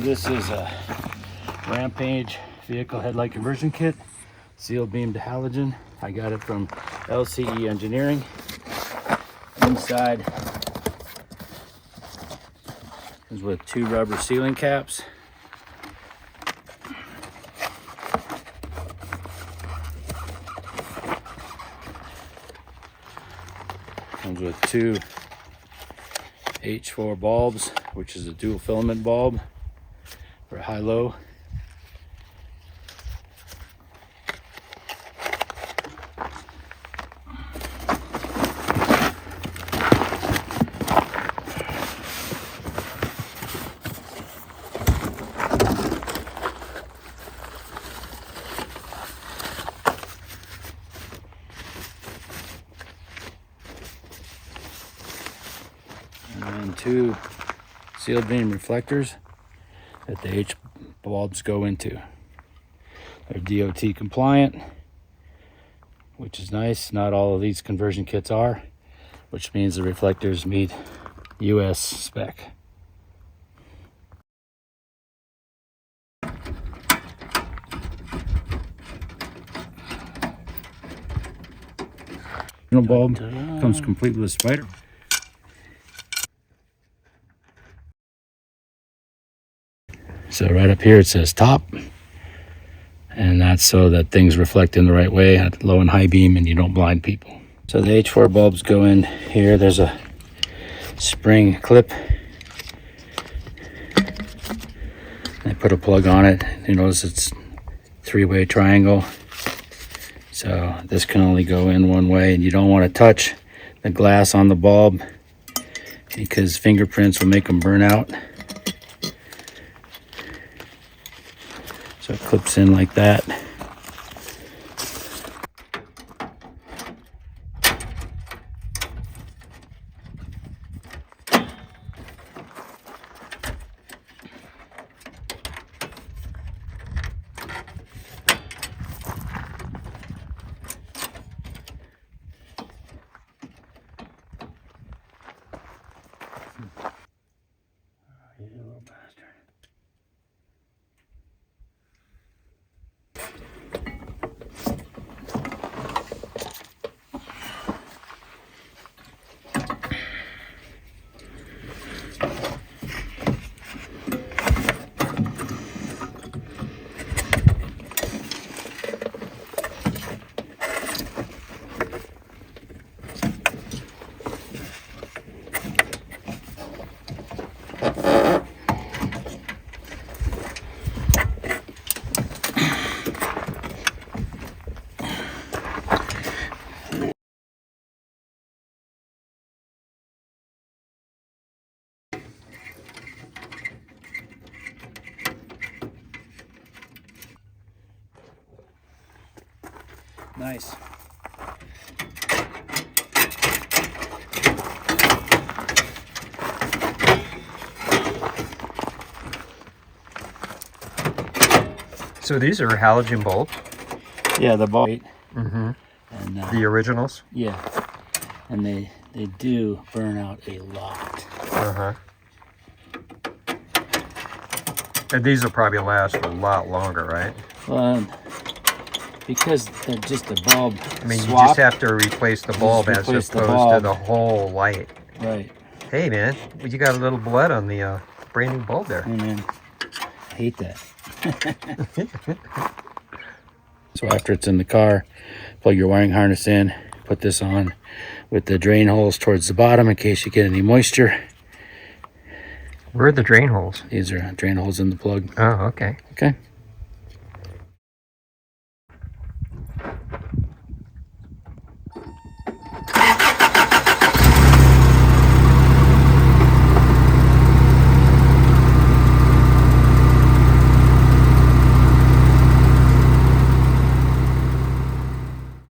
this is a Rampage vehicle headlight conversion kit, seal beam to halogen. I got it from LCE Engineering. Inside is with 2 rubber sealing caps. Comes with 2 H4 bulbs, which is a dual filament bulb for high-low. And 2 sealed beam reflectors that the H bulbs go into. They're DOT compliant, which is nice. Not all of these conversion kits are, which means the reflectors meet US spec. The bulb comes complete with a spider. So right up here it says top, and that's so that things reflect in the right way at low and high beam and you don't blind people. So the H4 bulbs go in here. There's a spring clip. They put a plug on it. You notice it's 3-way triangle. So this can only go in one way, and you don't want to touch the glass on the bulb because fingerprints will make them burn out. So it clips in like that. You little bastard. Nice. So these are halogen bulbs? Yeah, the bulb. Mm-hmm. And the originals? Yeah, and they do burn out a lot. Uh-huh. And these will probably last a lot longer, right? Well, because they're just a bulb. I mean, swap. you just have to replace the bulb as opposed to the whole light. Right. Hey, man, you got a little blood on the brand new bulb there. Hey, man, I hate that. So after it's in the car, plug your wiring harness in, put this on with the drain holes towards the bottom in case you get any moisture. Where are the drain holes? These are drain holes in the plug. Oh, okay. Okay.